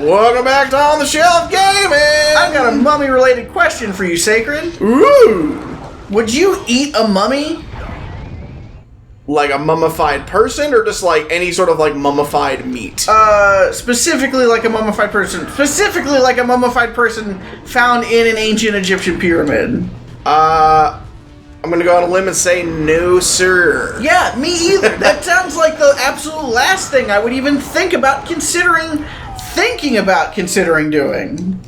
Welcome back to On the Shelf Gaming! I've got a mummy-related question for you, Sacred. Ooh! Would you eat a mummy? Like a mummified person, or just like any sort of like mummified meat? Specifically like a mummified person. Specifically like a mummified person found in an ancient Egyptian pyramid. I'm gonna go on a limb and say no, sir. Yeah, me either. That sounds like the absolute last thing I would even think about considering doing.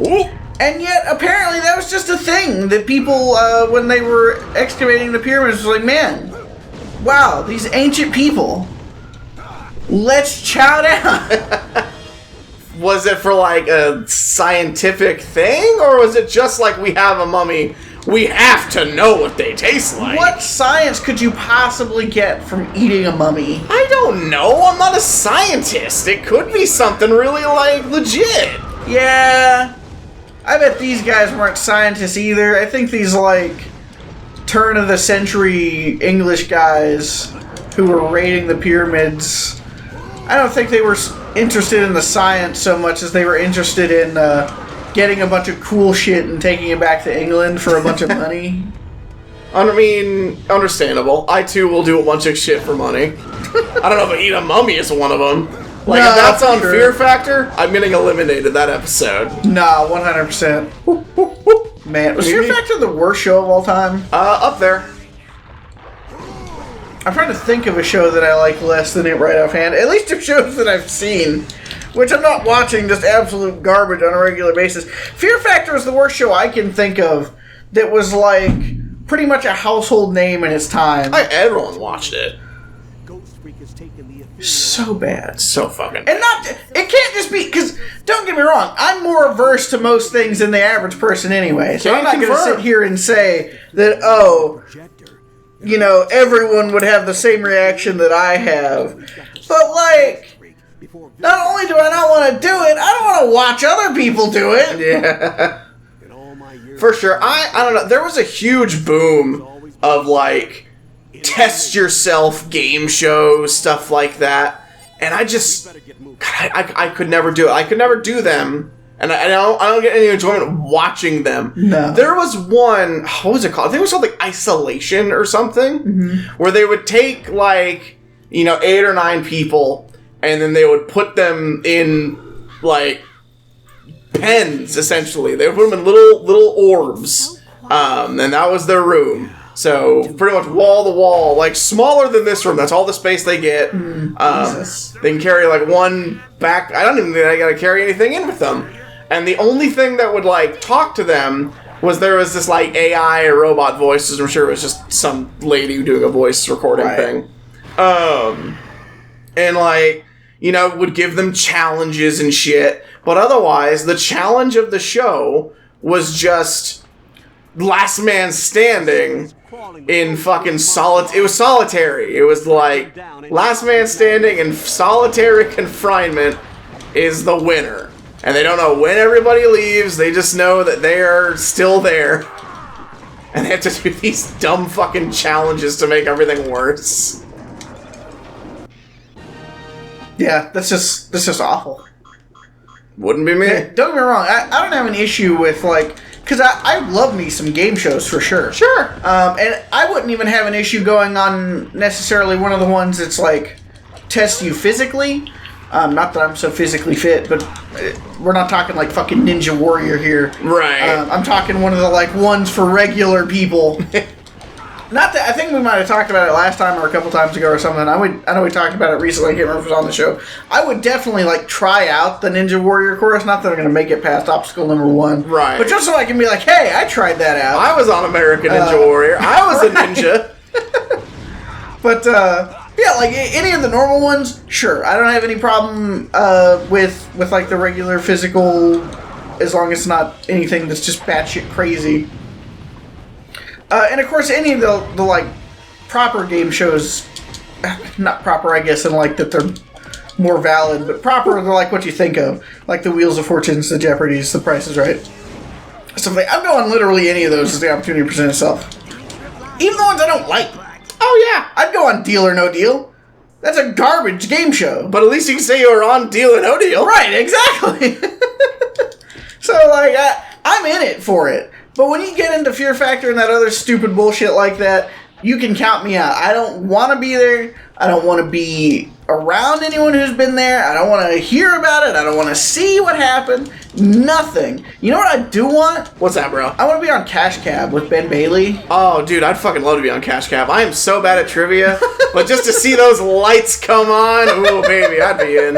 Ooh. And yet, apparently, that was just a thing that people, when they were excavating the pyramids, was like, man, wow, these ancient people, let's chow down. Was it for like a scientific thing, or was it just like we have a mummy, we have to know what they taste like? What science could you possibly get from eating a mummy? I don't know, I'm not a scientist. It could be something really like legit. Yeah, I bet these guys weren't scientists either. I think these, like, turn-of-the-century English guys who were raiding the pyramids, I don't think they were interested in the science so much as they were interested in getting a bunch of cool shit and taking it back to England for a bunch of money. I mean, understandable. I too will do a bunch of shit for money. I don't know if eat a mummy is one of them. Like, no, if that's on Fear Factor, I'm getting eliminated that episode. Nah, 100%. Man, was Fear Factor the worst show of all time? Up there. I'm trying to think of a show that I like less than it right offhand. At least of shows that I've seen, which I'm not watching just absolute garbage on a regular basis. Fear Factor is the worst show I can think of that was like pretty much a household name in its time. Everyone watched it. So bad. So fucking and not, it can't just be, because, don't get me wrong, I'm more averse to most things than the average person anyway. So I'm not going to sit here and say that, oh, you know, everyone would have the same reaction that I have. But, like, not only do I not want to do it, I don't want to watch other people do it. Yeah. For sure. I don't know. There was a huge boom of, like, test yourself game shows, stuff like that. And I just, I could never do it. I could never do them. And I don't get any enjoyment watching them. No. There was one, what was it called? I think it was called like Isolation or something, where they would take like, 8 or 9 people, and then they would put them in like pens, essentially. They would put them in little orbs, and that was their room. So pretty much wall to wall, like smaller than this room. That's all the space they get. They can carry like one back. I don't even think I gotta carry anything in with them. And the only thing that would like talk to them was there was this like AI or robot voices. I'm sure it was just some lady doing a voice recording thing. And like, would give them challenges and shit. But otherwise, the challenge of the show was just last man standing in fucking it was solitary. It was like last man standing in solitary confinement is the winner. And they don't know when everybody leaves, they just know that they are still there. And they have to do these dumb fucking challenges to make everything worse. Yeah, that's just awful. Wouldn't be me. Yeah, don't get me wrong, I don't have an issue with, like, because I love me some game shows for sure. Sure. And I wouldn't even have an issue going on necessarily one of the ones that's like test you physically. Not that I'm so physically fit, but we're not talking like fucking Ninja Warrior here. Right. I'm talking one of the like ones for regular people. Not that I think we might have talked about it last time or a couple times ago or something. I know we talked about it recently. I can't remember if it was on the show. I would definitely like try out the Ninja Warrior course. Not that I'm going to make it past obstacle number 1. Right. But just so I can be like, hey, I tried that out. I was on American Ninja Warrior. I was a ninja. But yeah, like any of the normal ones, sure. I don't have any problem with like the regular physical, as long as it's not anything that's just batshit crazy. And of course, any of the like proper game shows, not proper, I guess, in like that they're more valid, but proper, they're like what you think of, like the Wheels of Fortunes, the Jeopardies, the Price is Right. Something. I'm going literally any of those as the opportunity presents itself. Even the ones I don't like. Oh yeah, I'd go on Deal or No Deal. That's a garbage game show. But at least you can say you were on Deal or No Deal. Right, exactly. So, like, I'm in it for it. But when you get into Fear Factor and that other stupid bullshit like that, you can count me out. I don't want to be there. I don't want to be around anyone who's been there. I don't want to hear about it. I don't want to see what happened. Nothing. You know what I do want? What's that, bro? I want to be on Cash Cab with Ben Bailey. Oh, dude, I'd fucking love to be on Cash Cab. I am so bad at trivia, but just to see those lights come on, ooh, baby, I'd be in.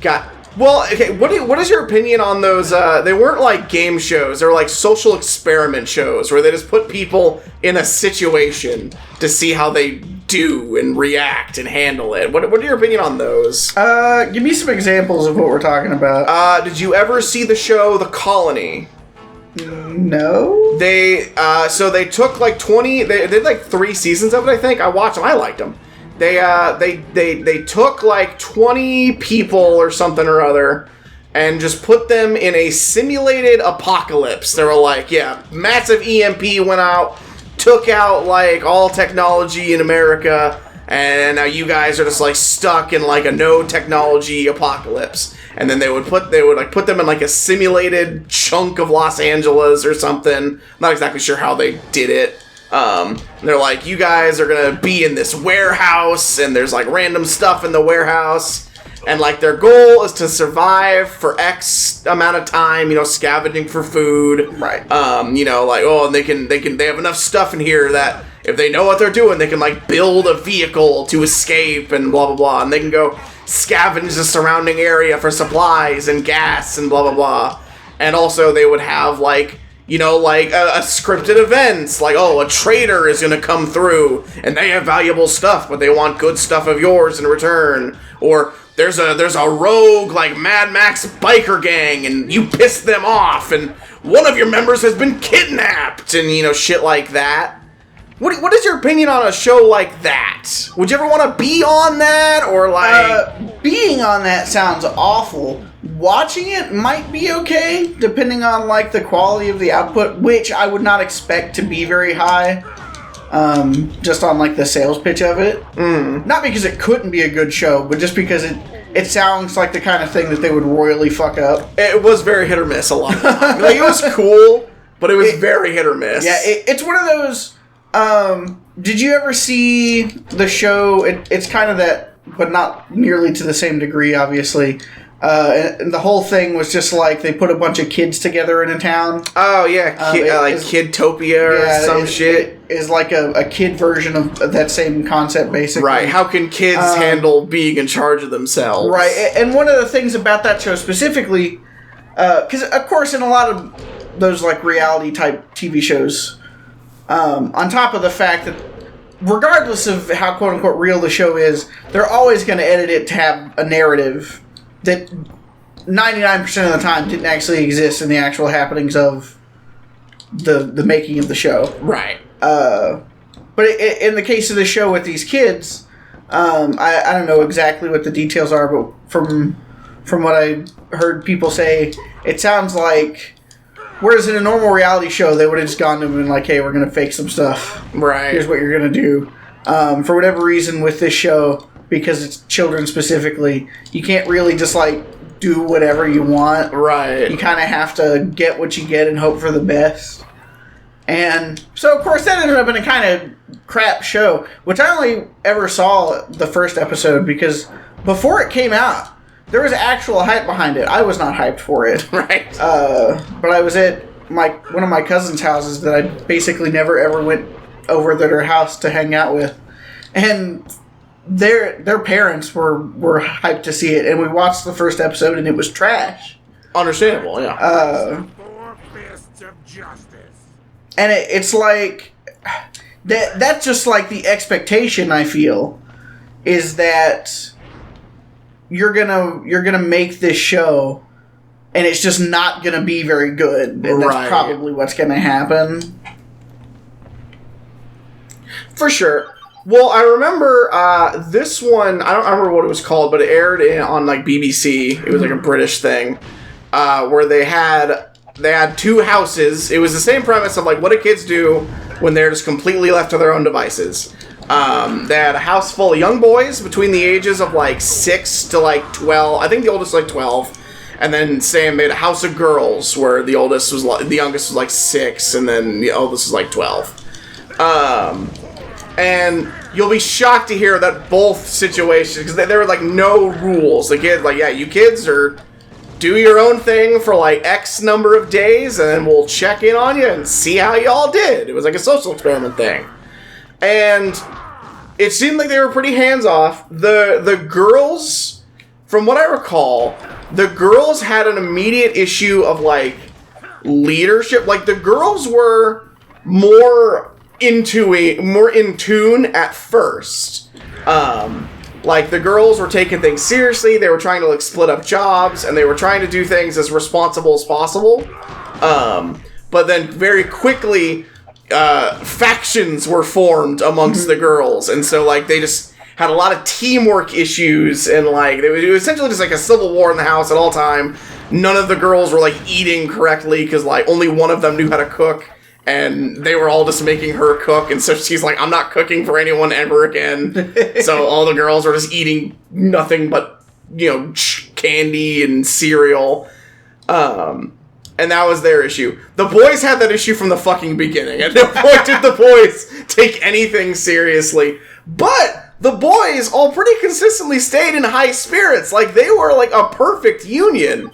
God. Well, okay, what is your opinion on those, they weren't like game shows, they were like social experiment shows, where they just put people in a situation to see how they do and react and handle it. What are your opinion on those? Give me some examples of what we're talking about. Did you ever see the show The Colony? No. They took like 20, they did like 3 seasons of it, I think. I watched them, I liked them. They took like 20 people or something or other and just put them in a simulated apocalypse. They were like, yeah, massive EMP went out, took out like all technology in America, and now you guys are just like stuck in like a no technology apocalypse. And then they would put them in like a simulated chunk of Los Angeles or something. Not exactly sure how they did it. They're like, you guys are gonna be in this warehouse, and there's like random stuff in the warehouse, and like their goal is to survive for X amount of time, you know, scavenging for food. Right. You know, like, oh, and they have enough stuff in here that if they know what they're doing, they can like build a vehicle to escape and blah blah blah, and they can go scavenge the surrounding area for supplies and gas and blah blah blah. And also they would have like, you know, like a scripted events, like, oh, a trader is going to come through, and they have valuable stuff, but they want good stuff of yours in return. Or there's a rogue, like, Mad Max biker gang, and you piss them off, and one of your members has been kidnapped, and, you know, shit like that. What is your opinion on a show like that? Would you ever want to be on that, or, like... being on that sounds awful. Watching it might be okay, depending on, like, the quality of the output, which I would not expect to be very high, just on, like, the sales pitch of it. Not because it couldn't be a good show, but just because it sounds like the kind of thing that they would royally fuck up. It was very hit or miss a lot of the time. Like, it was cool, but it was very hit or miss. Yeah, it's one of those... did you ever see the show? It's kind of that, but not nearly to the same degree, obviously. And the whole thing was just like they put a bunch of kids together in a town. Oh yeah, like Kidtopia or some shit. It is like a kid version of that same concept, basically. Right. How can kids handle being in charge of themselves? Right. And one of the things about that show specifically, because of course in a lot of those like reality type TV shows, on top of the fact that regardless of how quote unquote real the show is, they're always going to edit it to have a narrative that 99% of the time didn't actually exist in the actual happenings of the making of the show. Right. But in the case of the show with these kids, I don't know exactly what the details are, but from what I heard people say, it sounds like, whereas in a normal reality show, they would have just gone to them and like, hey, we're going to fake some stuff. Right. Here's what you're going to do. For whatever reason with this show, because it's children specifically, you can't really just like do whatever you want. Right. You kind of have to get what you get and hope for the best. And so, of course, that ended up in a kind of crap show, which I only ever saw the first episode because before it came out, there was actual hype behind it. I was not hyped for it. Right. But I was at one of my cousin's houses that I basically never ever went over to their house to hang out with. And their parents were hyped to see it, and we watched the first episode, and it was trash. Understandable, yeah. And it's like that's just like the expectation. I feel is that you're gonna make this show, and it's just not gonna be very good, and that's probably what's gonna happen. For sure. Well, I remember this one, I don't remember what it was called, but it aired on like BBC. It was like a British thing, where they had 2 houses. It was the same premise of like, what do kids do when they're just completely left to their own devices. They had a house full of young boys between the ages of like 6 to like 12. I think the oldest was like 12. And then Sam made a house of girls where the youngest was like 6, and then the oldest was like 12. And you'll be shocked to hear that both situations, because there were like no rules. The kids, like, yeah, you kids are do your own thing for like X number of days, and then we'll check in on you and see how y'all did. It was like a social experiment thing. And it seemed like they were pretty hands-off. The girls, from what I recall, the girls had an immediate issue of, like, leadership. Like, the girls were more in tune at first. Like, the girls were taking things seriously. They were trying to, like, split up jobs, and they were trying to do things as responsible as possible. But then very quickly, factions were formed amongst the girls, and so, like, they just had a lot of teamwork issues, and like it was essentially just like a civil war in the house at all time. None of the girls were like eating correctly because like only one of them knew how to cook, and they were all just making her cook, and so she's like, I'm not cooking for anyone ever again. So all the girls were just eating nothing but, you know, candy and cereal. And that was their issue. The boys had that issue from the fucking beginning. At no point did the boys take anything seriously. But the boys all pretty consistently stayed in high spirits. Like, they were like a perfect union.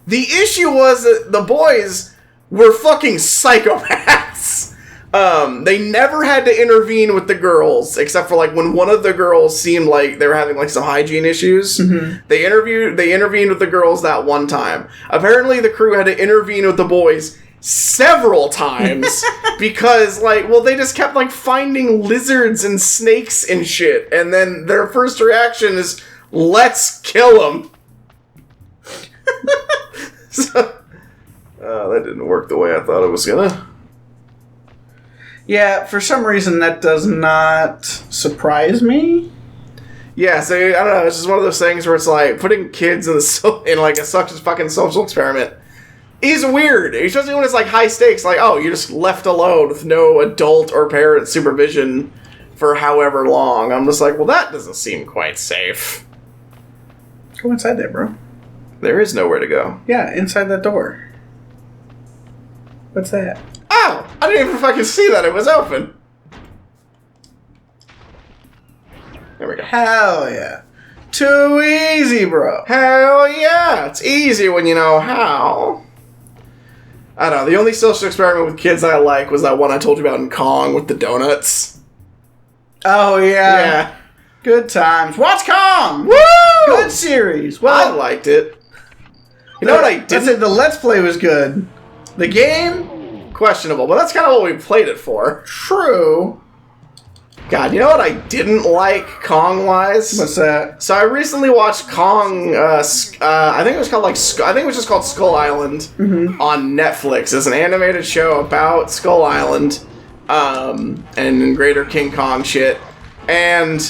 The issue was that the boys were fucking psychopaths. They never had to intervene with the girls, except for like when one of the girls seemed like they were having like some hygiene issues. Mm-hmm. They intervened with the girls that one time. Apparently the crew had to intervene with the boys several times because, like, well, they just kept like finding lizards and snakes and shit, and then their first reaction is, let's kill them. So, that didn't work the way I thought it was gonna. Yeah, for some reason that does not surprise me. Yeah, so I don't know. It's just one of those things where it's like putting kids in like a such a fucking social experiment is weird, especially when it's like high stakes. Like, oh, you're just left alone with no adult or parent supervision for however long. I'm just like, well, that doesn't seem quite safe. Go inside there, bro. There is nowhere to go. Yeah, inside that door. What's that? Oh, I didn't even fucking see that. It was open. There we go. Hell yeah. Too easy, bro. Hell yeah. It's easy when you know how. I don't know. The only social experiment with kids I like was that one I told you about in Kong with the donuts. Oh, yeah. Yeah. Good times. Watch Kong! Woo! Good series. Well, I liked it. You know what I didn't? I said the Let's Play was good. The game? Questionable, but that's kind of what we played it for. True. God, you know what I didn't like Kong-wise? What's that? So I recently watched Kong, I think it was called I think it was just called Skull Island on Netflix. It's an animated show about Skull Island, and greater King Kong shit. And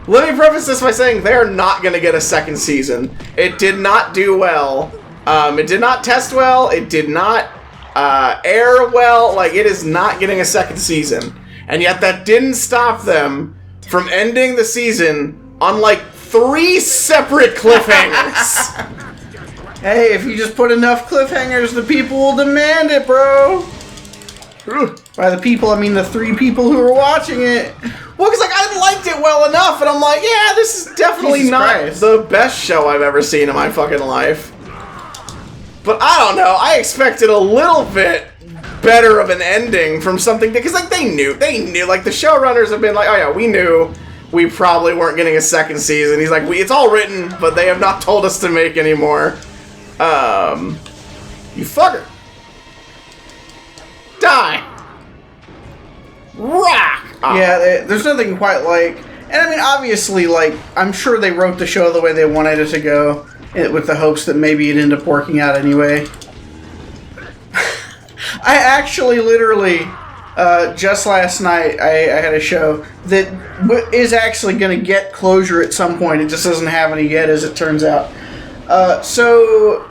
let me preface this by saying they're not going to get a second season. It did not do well. It did not test well. It did not air well. Like, it is not getting a second season. And yet that didn't stop them from ending the season on like 3 separate cliffhangers. Hey, if you just put enough cliffhangers, the people will demand it, bro. By the people, I mean the 3 people who are watching it. Well, because like I liked it well enough, and I'm like, yeah, this is definitely Jesus not Christ. the best show I've ever seen in my fucking life. But I don't know. I expected a little bit better of an ending from something, because like they knew like the showrunners have been like, oh yeah, we knew we probably weren't getting a second season. He's like, it's all written, but they have not told us to make any more. You fucker. Die. Rock. Oh. Yeah, there's nothing quite like, and I mean, obviously, like, I'm sure they wrote the show the way they wanted it to go, with the hopes that maybe it'd end up working out anyway. I actually, literally, just last night, I had a show that is actually going to get closure at some point. It just doesn't have any yet, as it turns out. So,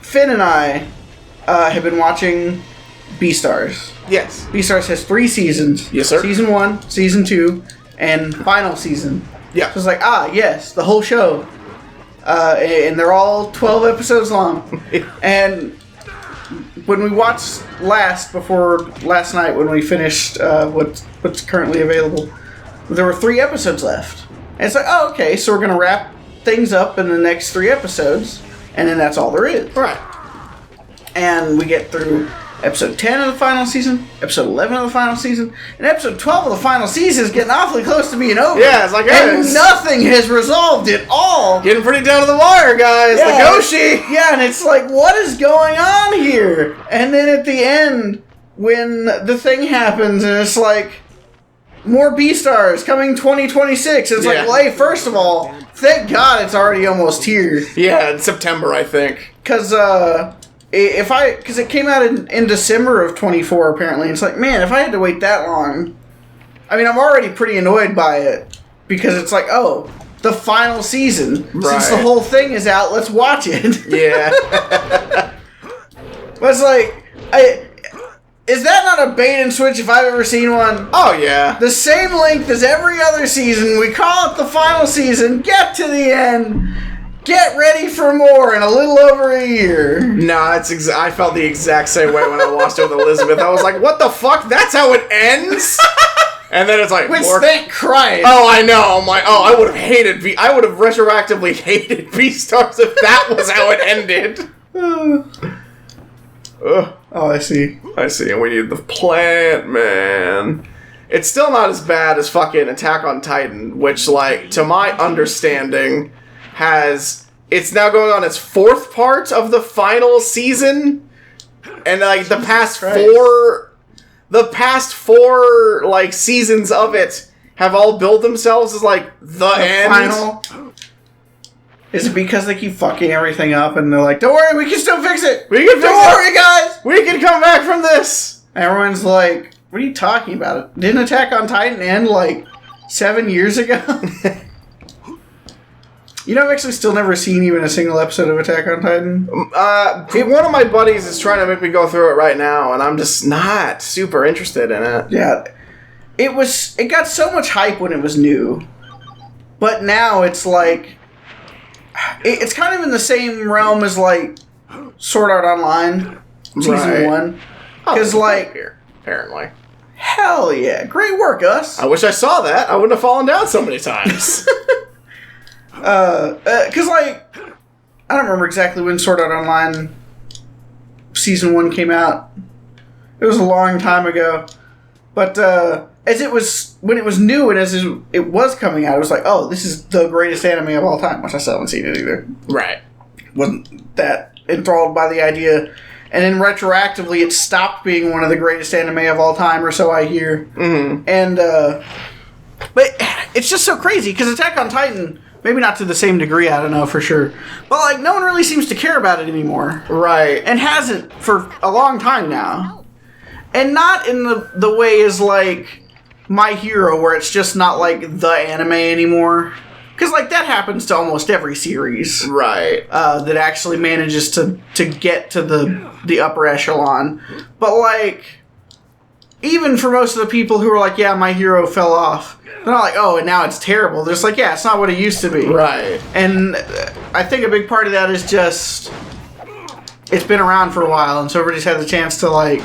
Finn and I have been watching Beastars. Yes. Beastars has 3 seasons. Yes, sir. Season 1, Season 2, and final season. Yeah. So it's like, yes, the whole show. And they're all 12 episodes long. And when we watched before last night, when we finished what's currently available, there were 3 episodes left. And it's like, okay, so we're going to wrap things up in the next 3 episodes, and then that's all there is. Right. And we get through episode 10 of the final season, episode 11 of the final season, and episode 12 of the final season is getting awfully close to being over. Yeah, it's like, and nothing has resolved at all. Getting pretty down to the wire, guys. Yeah, Legoshi. Yeah, and it's like, what is going on here? And then at the end, when the thing happens, and it's like, more Beastars coming 2026. It's like, well, hey, first of all, thank God it's already almost here. Yeah, in September, I think. Because it came out in December of 24, apparently. It's like, man, if I had to wait that long, I mean, I'm already pretty annoyed by it. Because it's like, oh, the final season. Right. Since the whole thing is out, let's watch it. Yeah. But it's like, is that not a bait and switch if I've ever seen one? Oh, yeah. The same length as every other season. We call it the final season. Get to the end. Get ready for more in a little over a year. No, I felt the exact same way when I watched it with Elizabeth. I was like, what the fuck? That's how it ends? And then it's like, which thank Christ. Oh, I know. I'm like, I would have retroactively hated Beastars if that was how it ended. Oh, I see. And we need the plant, man. It's still not as bad as fucking Attack on Titan, which, like, to my understanding, it's now going on its 4th part of the final season. And, like, the past four, like, seasons of it have all billed themselves as, like, the end. Final. Is it because they keep fucking everything up and they're like, don't worry, we can still fix it. Don't worry, guys. We can come back from this. Everyone's like, what are you talking about? Didn't Attack on Titan end like 7 years ago? You know, I've actually still never seen even a single episode of Attack on Titan. One of my buddies is trying to make me go through it right now, and I'm just not super interested in it. Yeah. It got so much hype when it was new. But now it's like, it's kind of in the same realm as, like, Sword Art Online, Season 1. Because, apparently. Hell yeah. Great work, Us. I wish I saw that. I wouldn't have fallen down so many times. Because, like, I don't remember exactly when Sword Art Online Season 1 came out. It was a long time ago. But, when it was new and as it was coming out, it was like, oh, this is the greatest anime of all time, which I still haven't seen it either. Right. Wasn't that enthralled by the idea. And then retroactively, it stopped being one of the greatest anime of all time, or so I hear. Mm-hmm. And, but it's just so crazy, because Attack on Titan, maybe not to the same degree, I don't know for sure, but, like, no one really seems to care about it anymore. Right. And hasn't for a long time now. And not in the way as, like, My Hero, where it's just not, like, the anime anymore. Because, like, that happens to almost every series. Right. That actually manages to get to the upper echelon. But, like, even for most of the people who are like, yeah, My Hero fell off, they're not like, oh, and now it's terrible. They're just like, yeah, it's not what it used to be. Right. And I think a big part of that is just, it's been around for a while, and so everybody's had the chance to, like,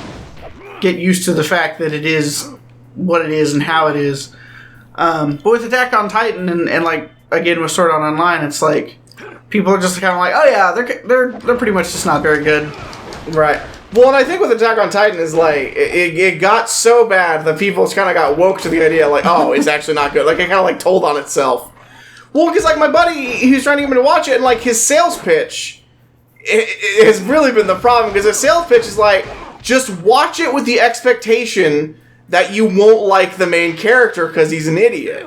get used to the fact that it is what it is and how it is. But with Attack on Titan and like, again with Sword Art Online, it's like people are just kind of like, oh yeah, they're pretty much just not very good. Right. Well, and I think with Attack on Titan is like it got so bad that people just kind of got woke to the idea like, oh, it's actually not good. Like it kind of like told on itself. Well, because like my buddy, he's trying to get me to watch it, and like his sales pitch it has really been the problem, because his sales pitch is like, just watch it with the expectation that you won't like the main character because he's an idiot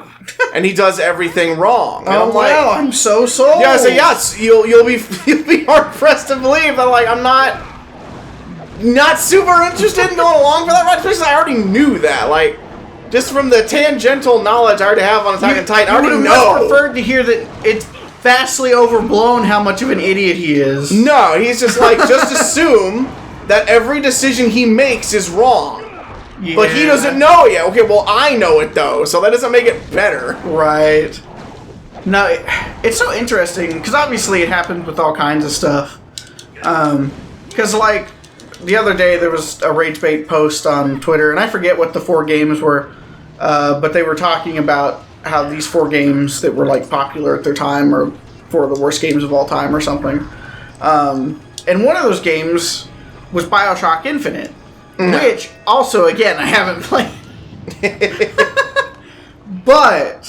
and he does everything wrong. And I'm like, wow, I'm so sold. Yeah, so yes, you'll be hard pressed to believe that like I'm not super interested in going along for that ride. Especially I already knew that, like, just from the tangential knowledge I already have on Attack on Titan. I already know. I would have preferred to hear that it's vastly overblown how much of an idiot he is. No, he's just like, just assume that every decision he makes is wrong. Yeah. But he doesn't know yet. Okay, well, I know it, though, so that doesn't make it better. Right. No, it's so interesting, because obviously it happens with all kinds of stuff. Because, like, the other day there was a Rage Bait post on Twitter, and I forget what the 4 games were, but they were talking about how these 4 games that were, like, popular at their time are 4 of the worst games of all time or something. And one of those games was BioShock Infinite, which, also, again, I haven't played. But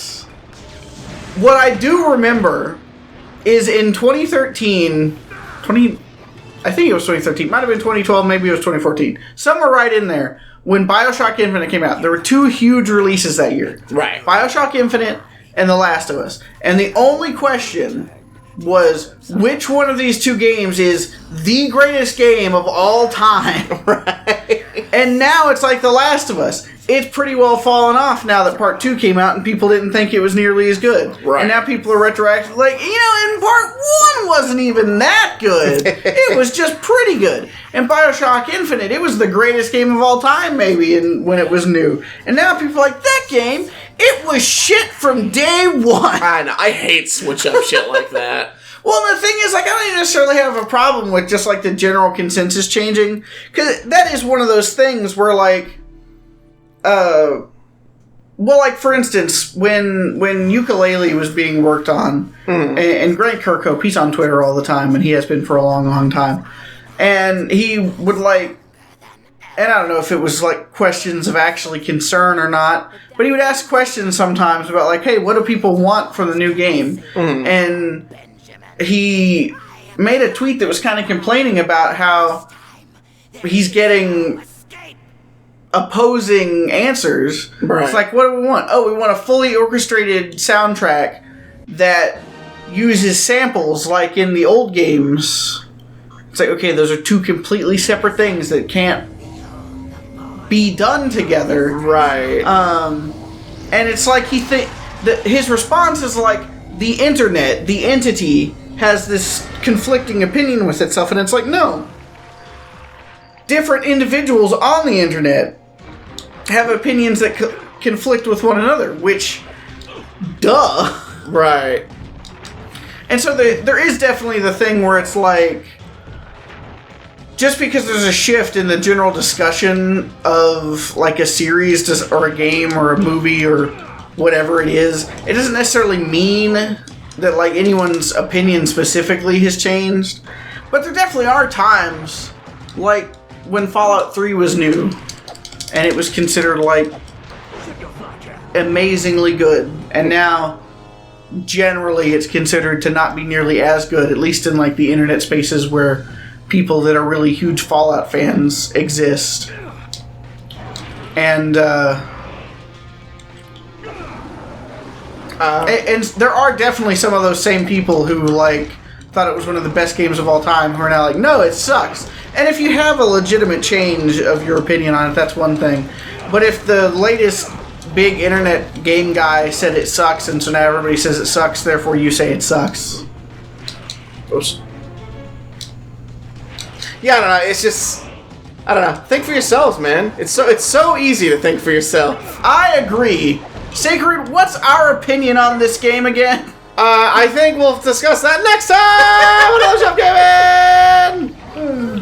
what I do remember is in 2013, I think it was 2013, might have been 2012, maybe it was 2014, somewhere right in there, when BioShock Infinite came out, there were 2 huge releases that year. Right. BioShock Infinite and The Last of Us. And the only question was, which one of these 2 games is the greatest game of all time? Right. And now it's like The Last of Us. It's pretty well fallen off now that Part 2 came out and people didn't think it was nearly as good. Right. And now people are retroactively like, and Part 1 wasn't even that good. It was just pretty good. And BioShock Infinite, it was the greatest game of all time, maybe, when it was new. And now people are like, that game, it was shit from day one. I know. I hate switch up shit like that. Well, the thing is, like, I don't necessarily have a problem with just, like, the general consensus changing. Because that is one of those things where, like, well, like, for instance, when Yooka-Laylee was being worked on, and Grant Kirkhope, he's on Twitter all the time, and he has been for a long, long time, and he would, like, and I don't know if it was, like, questions of actually concern or not, but he would ask questions sometimes about, like, hey, what do people want from the new game? And he made a tweet that was kind of complaining about how he's getting opposing answers. Right. It's like, what do we want? Oh, we want a fully orchestrated soundtrack that uses samples like in the old games. It's like, okay, those are 2 completely separate things that can't be done together. Right. And it's like his response is like, the internet, the entity, has this conflicting opinion with itself, and it's like, no. Different individuals on the internet have opinions that conflict with one another, which, duh. Right. And so there is definitely the thing where it's like, just because there's a shift in the general discussion of, like, a series or a game or a movie or whatever it is, it doesn't necessarily mean that, like, anyone's opinion specifically has changed. But there definitely are times, like when Fallout 3 was new, and it was considered, like, amazingly good, and now generally it's considered to not be nearly as good, at least in, like, the internet spaces where people that are really huge Fallout fans exist. And and there are definitely some of those same people who, like, thought it was one of the best games of all time who are now like, no, it sucks. And if you have a legitimate change of your opinion on it, that's one thing. But if the latest big internet game guy said it sucks, and so now everybody says it sucks, therefore you say it sucks. Oops. Yeah, I don't know. It's just, I don't know. Think for yourselves, man. It's so easy to think for yourself. I agree. Sacred, what's our opinion on this game again? I think we'll discuss that next time on Another Shop Gaming!